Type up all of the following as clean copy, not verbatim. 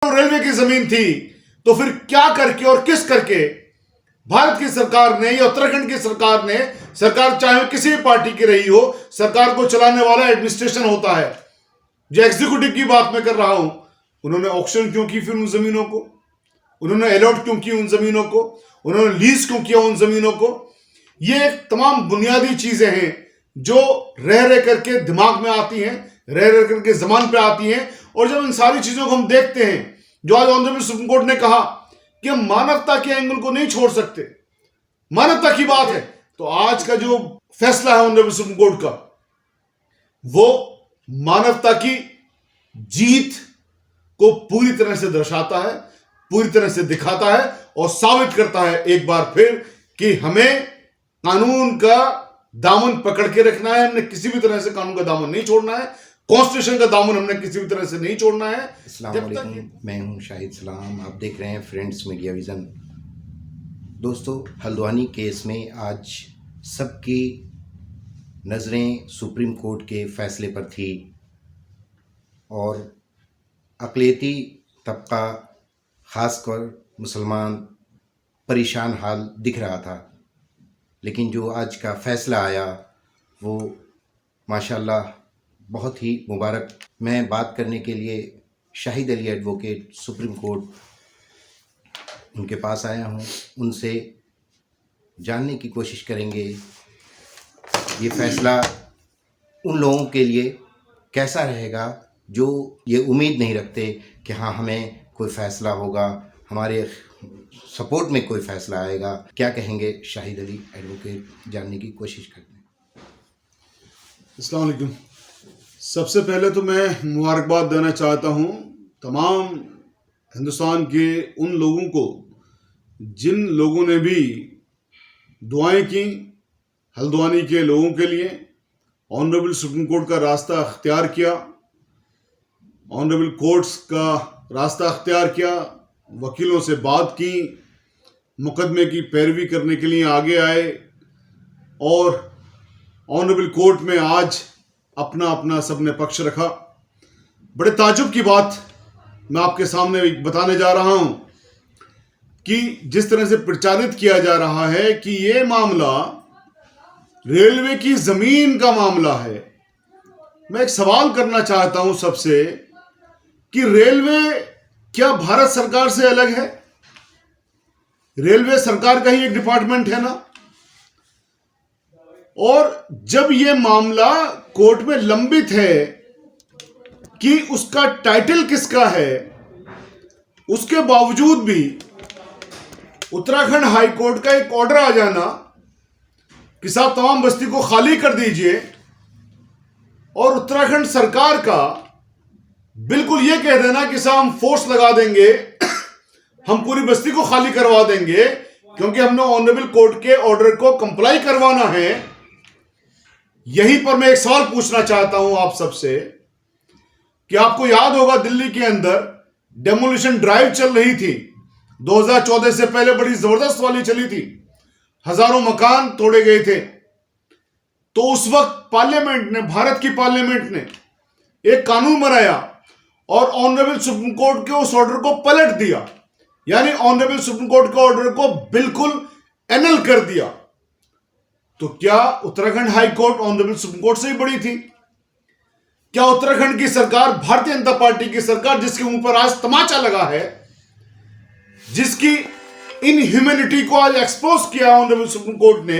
Railway की जमीन थी तो फिर क्या करके और किस करके भारत की सरकार ने या उत्तराखंड की सरकार ने, सरकार चाहे किसी भी पार्टी की रही हो, सरकार को चलाने वाला एडमिनिस्ट्रेशन होता है। जो एग्जीक्यूटिव की बात मैं कर रहा हूं, उन्होंने ऑक्शन क्यों की फिर उन जमीनों को, उन्होंने अलॉट क्यों की उन जमीनों को, उन्होंने लीज क्यों किया उन जमीनों को। ये तमाम बुनियादी चीजें हैं जो रह रह करके दिमाग में आती हैं, रह रह करके जबान पे आती हैं। और जब इन सारी चीजों को हम देखते हैं, जो आज ऑनरेबल सुप्रीम कोर्ट ने कहा कि हम मानवता के एंगल को नहीं छोड़ सकते, मानवता की बात है, तो आज का जो फैसला है ऑनरेबल सुप्रीम कोर्ट का, वो मानवता की जीत को पूरी तरह से दर्शाता है, पूरी तरह से दिखाता है और साबित करता है एक बार फिर कि हमें कानून का दामन पकड़ के रखना है। हमने किसी भी तरह से कानून का दामन नहीं छोड़ना है, कॉन्स्टिट्यूशन का दामन हमने किसी भी तरह से नहीं छोड़ना है। अस्सलाम वालेकुम, मैं हूं शाहिद सलाम, आप देख रहे हैं फ्रेंड्स मीडिया विज़न। दोस्तों, हल्द्वानी केस में आज सबकी नज़रें सुप्रीम कोर्ट के फैसले पर थी और अक़लियती तबका, ख़ासकर मुसलमान, परेशान हाल दिख रहा था। लेकिन जो आज का फ़ैसला आया वो माशाल्लाह बहुत ही मुबारक। मैं बात करने के लिए Shahid Ali advocate supreme court उनके पास आया हूं। उनसे जानने की कोशिश करेंगे ये फ़ैसला उन लोगों के लिए कैसा रहेगा जो ये उम्मीद नहीं रखते कि हाँ हमें कोई फ़ैसला होगा, हमारे सपोर्ट में कोई फ़ैसला आएगा। क्या कहेंगे शाहिद अली एडवोकेट, जानने की कोशिश करते हैं। अस्सलाम वालेकुम। सबसे पहले तो मैं मुबारकबाद देना चाहता हूँ तमाम हिंदुस्तान के उन लोगों को जिन लोगों ने भी दुआएं की हल्द्वानी के लोगों के लिए, ऑनरेबल सुप्रीम कोर्ट का रास्ता अख्तियार किया, ऑनरेबल कोर्ट्स का रास्ता अख्तियार किया, वकीलों से बात की, मुकदमे की पैरवी करने के लिए आगे आए और ऑनरेबल कोर्ट में आज अपना अपना सबने पक्ष रखा। बड़े ताजुब की बात मैं आपके सामने बताने जा रहा हूं कि जिस तरह से प्रचारित किया जा रहा है कि ये मामला रेलवे की जमीन का मामला है। मैं एक सवाल करना चाहता हूं सबसे कि रेलवे क्या भारत सरकार से अलग है? रेलवे सरकार का ही एक डिपार्टमेंट है ना। और जब ये मामला कोर्ट में लंबित है कि उसका टाइटल किसका है, उसके बावजूद भी उत्तराखंड हाई कोर्ट का एक ऑर्डर आ जाना कि साहब तमाम बस्ती को खाली कर दीजिए, और उत्तराखंड सरकार का बिल्कुल ये कह देना कि साहब हम फोर्स लगा देंगे, हम पूरी बस्ती को खाली करवा देंगे क्योंकि हमने ऑनरेबल कोर्ट के ऑर्डर को कंप्लाई करवाना है। यहीं पर मैं एक सवाल पूछना चाहता हूं आप सबसे कि आपको याद होगा दिल्ली के अंदर डेमोलिशन ड्राइव चल रही थी 2014 से पहले, बड़ी जबरदस्त वाली चली थी, हजारों मकान तोड़े गए थे। तो उस वक्त पार्लियामेंट ने, भारत की पार्लियामेंट ने एक कानून बनाया और ऑनरेबल सुप्रीम कोर्ट के उस ऑर्डर को पलट दिया, यानी ऑनरेबल सुप्रीम कोर्ट के ऑर्डर को बिल्कुल एनल कर दिया। तो क्या Uttarakhand high court honourable supreme court से ही बड़ी थी? क्या उत्तराखंड की सरकार, भारतीय जनता पार्टी की सरकार, जिसके ऊपर आज तमाचा लगा है, जिसकी इनह्यूमैनिटी को आज एक्सपोज किया ऑनरेबल सुप्रीम कोर्ट ने,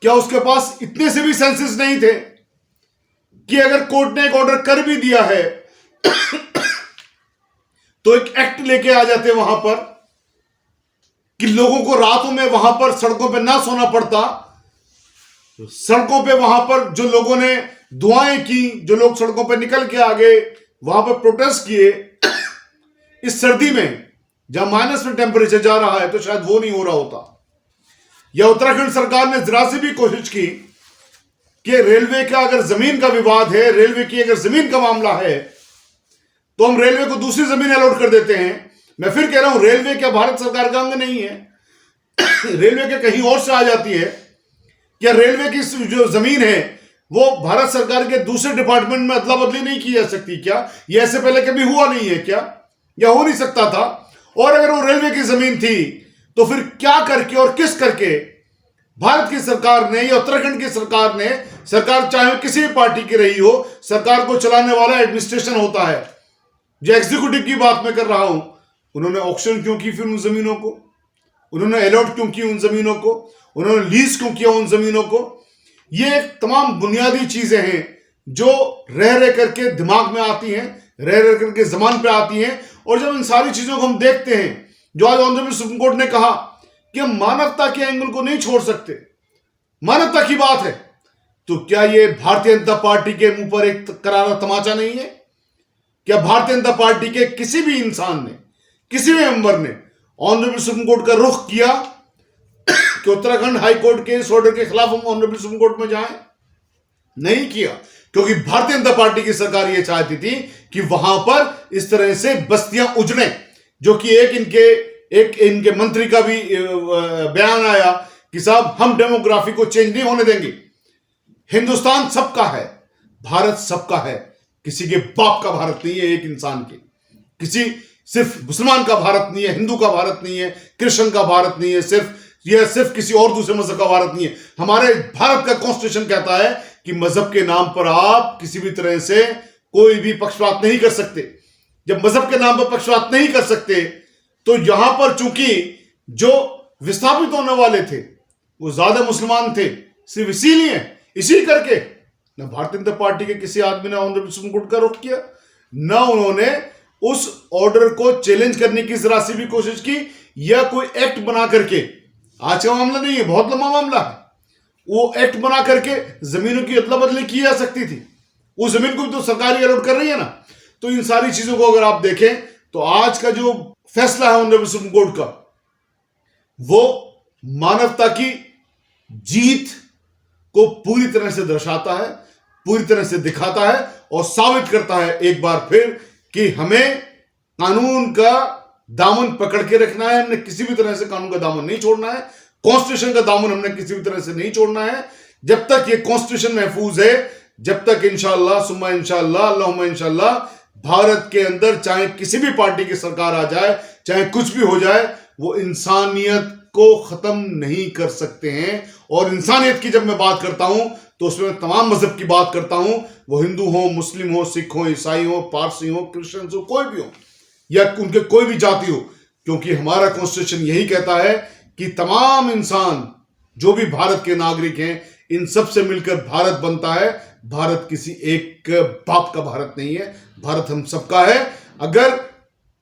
क्या उसके पास इतने से भी सेंसेस नहीं थे कि अगर कोर्ट ने एक ऑर्डर कर भी दिया है तो एक एक्ट लेके आ जाते वहां पर कि लोगों को रातों में वहां पर सड़कों पे ना सोना पड़ता। सड़कों पे वहां पर जो लोगों ने दुआएं की, जो लोग सड़कों पे निकल के आ गए, वहां पर प्रोटेस्ट किए, इस सर्दी में जहां माइनस में टेम्परेचर जा रहा है, तो शायद वो नहीं हो रहा होता। या उत्तराखंड सरकार ने जरा सी भी कोशिश की कि रेलवे का अगर जमीन का विवाद है, रेलवे की अगर जमीन का मामला है, तो हम रेलवे को दूसरी जमीन अलॉट कर देते हैं। मैं फिर कह रहा हूं, रेलवे क्या भारत सरकार का अंग नहीं है? रेलवे क्या कहीं और से आ जाती है? क्या रेलवे की जो जमीन है वो भारत सरकार के दूसरे डिपार्टमेंट में अदला बदली नहीं की जा सकती क्या? ये ऐसे पहले कभी हुआ नहीं है क्या? या हो नहीं सकता था। और अगर वो रेलवे की जमीन थी तो फिर क्या करके और किस करके भारत की सरकार ने या उत्तराखंड की सरकार ने, सरकार चाहे किसी भी पार्टी की रही हो, सरकार को चलाने वाला एडमिनिस्ट्रेशन होता है। जो एग्जीक्यूटिव की बात मैं कर रहा हूं, उन्होंने ऑक्शन क्यों की फिर उन जमीनों को, उन्होंने अलॉट क्यों की उन जमीनों को, उन्होंने लीज क्यों किया उन जमीनों को। ये तमाम बुनियादी चीजें हैं जो रह रह करके दिमाग में आती हैं, रह रह करके जबान पे आती हैं। और जब इन सारी चीजों को हम देखते हैं, जो आज ऑनरेबल सुप्रीम कोर्ट ने कहा कि हम मानवता के एंगल को नहीं छोड़ सकते, मानवता की बात है, तो क्या ये भारतीय जनता पार्टी के मुंह पर एक करारा तमाचा नहीं है? क्या भारतीय जनता पार्टी के किसी भी इंसान ने, किसी भी मेंबर ने ऑनरेबल सुप्रीम कोर्ट का रुख किया कि उत्तराखंड हाई कोर्ट के इस ऑर्डर के खिलाफ हम ऑनरेबल सुप्रीम कोर्ट में जाएं? नहीं किया, क्योंकि भारतीय जनता पार्टी की सरकार यह चाहती थी कि वहां पर इस तरह से बस्तियां उजड़े, जो कि एक इनके मंत्री का भी बयान आया कि साहब हम डेमोग्राफी को चेंज नहीं होने देंगे। हिंदुस्तान सबका है, भारत सबका है, किसी के बाप का भारत नहीं है, एक इंसान के, किसी सिर्फ मुसलमान का भारत नहीं है, हिंदू का भारत नहीं है, क्रिश्चियन का भारत नहीं है, सिर्फ किसी और दूसरे मजहब का भारत नहीं है। हमारे भारत का कॉन्स्टिट्यूशन कहता है कि मजहब के नाम पर आप किसी भी तरह से कोई भी पक्षपात नहीं कर सकते। जब मजहब के नाम पर पक्षपात नहीं कर सकते, तो यहां पर चूंकि जो विस्थापित होने वाले थे वो ज्यादा मुसलमान थे, सिर्फ इसीलिए, इसी करके न भारतीय जनता पार्टी के किसी आदमी ने ऑनरेबल सुप्रीम कोर्ट का रुख किया, न उन्होंने उस ऑर्डर को चैलेंज करने की जरा सी भी कोशिश की, या कोई एक्ट बना करके, आज का मामला नहीं है, बहुत लंबा मामला है, वो एक्ट बना करके जमीनों की अदला बदली की जा सकती थी। उस जमीन को भी तो सरकार ही अलॉट कर रही है ना। तो इन सारी चीजों को अगर आप देखें तो आज का जो फैसला है ऑनरेबल सुप्रीम कोर्ट का, वो मानवता की जीत को पूरी तरह से दर्शाता है, पूरी तरह से दिखाता है और साबित करता है एक बार फिर कि हमें कानून का दामन पकड़ के रखना है। हमने किसी भी तरह से कानून का दामन नहीं छोड़ना है, कॉन्स्टिट्यूशन का दामन हमने किसी भी तरह से नहीं छोड़ना है। जब तक ये कॉन्स्टिट्यूशन महफूज है, जब तक इंशाअल्लाह सुम्मा इंशाअल्लाह अल्लाहुम्मा इंशाअल्लाह भारत के अंदर चाहे किसी भी पार्टी की सरकार आ जाए, चाहे कुछ भी हो जाए, वो इंसानियत को खत्म नहीं कर सकते हैं। और इंसानियत की जब मैं बात करता हूं तो उसमें तमाम मजहब की बात करता हूं, वो हिंदू हो, मुस्लिम हो, सिख हो, ईसाई हो, पारसी हो, क्रिश्चियन हो, कोई भी हो, या उनके कोई भी जाति हो, क्योंकि हमारा कॉन्स्टिट्यूशन यही कहता है कि तमाम इंसान जो भी भारत के नागरिक हैं, इन सब से मिलकर भारत बनता है। भारत किसी एक बाप का भारत नहीं है, भारत हम सबका है। अगर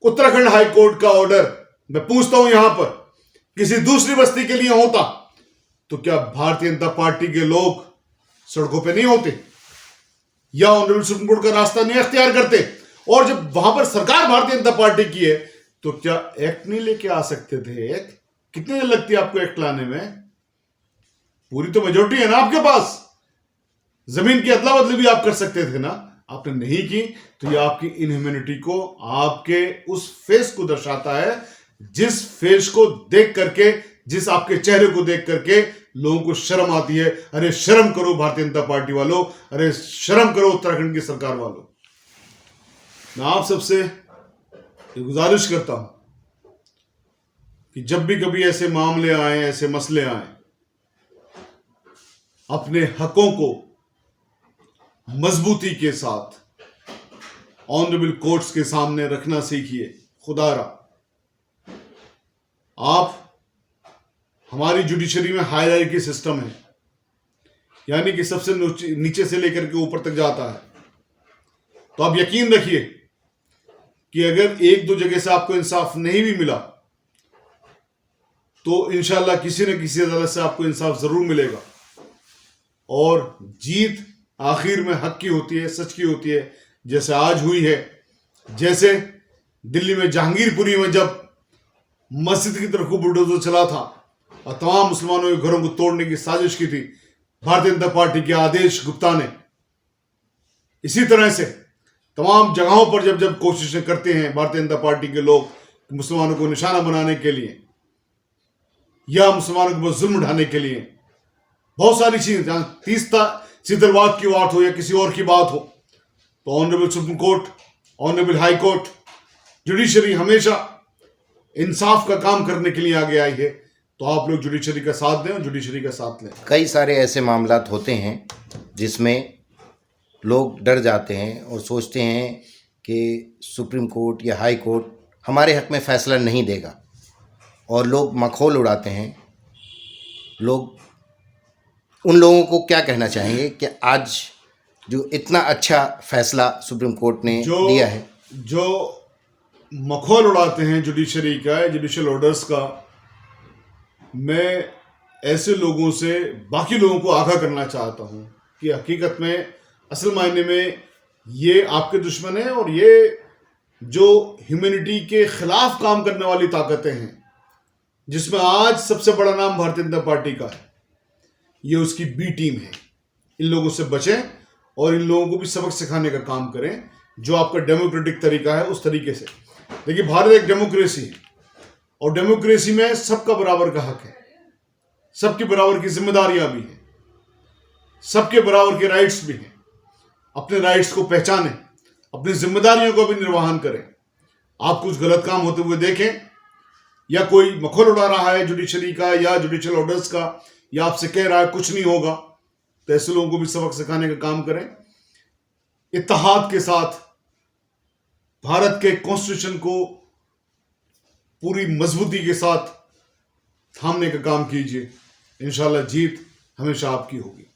उत्तराखंड हाई कोर्ट का ऑर्डर, मैं पूछता हूं यहां पर, किसी दूसरी बस्ती के लिए होता तो क्या भारतीय जनता पार्टी के लोग सड़कों पे नहीं होते, या ऑनरेबल सुप्रीम कोर्ट का रास्ता नहीं अख्तियार करते? और जब वहां पर सरकार भारतीय जनता पार्टी की है, तो क्या एक्ट नहीं लेके आ सकते थे? एक्ट कितनी देर लगती है आपको एक्ट लाने में? पूरी तो मेजोरिटी है ना आपके पास, जमीन की अदला बदली भी आप कर सकते थे ना, आपने नहीं की। तो ये आपकी इनह्यूमैनिटी को, आपके उस फेस को दर्शाता है, जिस फेस को देख करके, जिस आपके चेहरे को देख करके लोगों को शर्म आती है। अरे शर्म करो भारतीय जनता पार्टी वालों, अरे शर्म करो उत्तराखंड की सरकार वालों। मैं आप सबसे गुजारिश करता हूं कि जब भी कभी ऐसे मामले आए, ऐसे मसले आए, अपने हकों को मजबूती के साथ ऑनरेबल कोर्ट्स के सामने रखना सीखिए। खुदारा, आप, हमारी जुडिशरी में हायरार्की सिस्टम है, यानी कि सबसे नीचे से लेकर के ऊपर तक जाता है। तो आप यकीन रखिए कि अगर एक दो जगह से आपको इंसाफ नहीं भी मिला, तो इंशाल्लाह किसी न किसी अदालत से आपको इंसाफ जरूर मिलेगा। और जीत आखिर में हक की होती है, सच की होती है, जैसे आज हुई है। जैसे दिल्ली में जहांगीरपुरी में जब मस्जिद की तरफ को बुलडोजर चला था और तमाम मुसलमानों के घरों को तोड़ने की साजिश की थी भारतीय जनता पार्टी के आदेश गुप्ता ने, इसी तरह से तमाम जगहों पर जब जब कोशिशें करते हैं भारतीय जनता पार्टी के लोग मुसलमानों को निशाना बनाने के लिए या मुसलमानों के ऊपर जुल्म ढाने के लिए, बहुत सारी चीजें, जहां तीसरा सीतलवाद की बात हो या किसी और की बात हो, तो honourable supreme court, honourable high court judiciary हमेशा इंसाफ का काम करने के लिए आगे आई है, तो आप लोग जुडिशरी का साथ दें और जुडिशरी का साथ लें। कई सारे ऐसे मामलात होते हैं जिसमें लोग डर जाते हैं और सोचते हैं कि सुप्रीम कोर्ट या हाई कोर्ट हमारे हक में फ़ैसला नहीं देगा, और लोग मखौल उड़ाते हैं। लोग, उन लोगों को क्या कहना चाहेंगे कि आज जो इतना अच्छा फैसला सुप्रीम कोर्ट ने दिया है? जो मखौल उड़ाते हैं जुडिशरी का, जुडिशियल ऑर्डर्स का, मैं ऐसे लोगों से बाकी लोगों को आगाह करना चाहता हूं कि हकीकत में असल मायने में ये आपके दुश्मन हैं, और ये जो ह्यूमैनिटी के खिलाफ काम करने वाली ताकतें हैं, जिसमें आज सबसे बड़ा नाम भारतीय जनता पार्टी का है, ये उसकी बी टीम है। इन लोगों से बचें और इन लोगों को भी सबक सिखाने का काम करें, जो आपका डेमोक्रेटिक तरीका है उस तरीके से। देखिए, भारत एक डेमोक्रेसी है, और डेमोक्रेसी में सबका बराबर का हक है, सबकी बराबर की जिम्मेदारियां भी हैं, सबके बराबर के राइट्स भी हैं। अपने राइट्स को पहचानें, अपनी जिम्मेदारियों को भी निर्वहन करें। आप कुछ गलत काम होते हुए देखें, या कोई मखौल उड़ा रहा है जुडिशरी का या जुडिशियल ऑर्डर्स का, या आपसे कह रहा है कुछ नहीं होगा, तो ऐसे लोगों को भी सबक सिखाने का काम करें। इत्तेहाद के साथ भारत के कॉन्स्टिट्यूशन को पूरी मजबूती के साथ थामने का काम कीजिए। इंशाल्लाह जीत हमेशा आपकी होगी।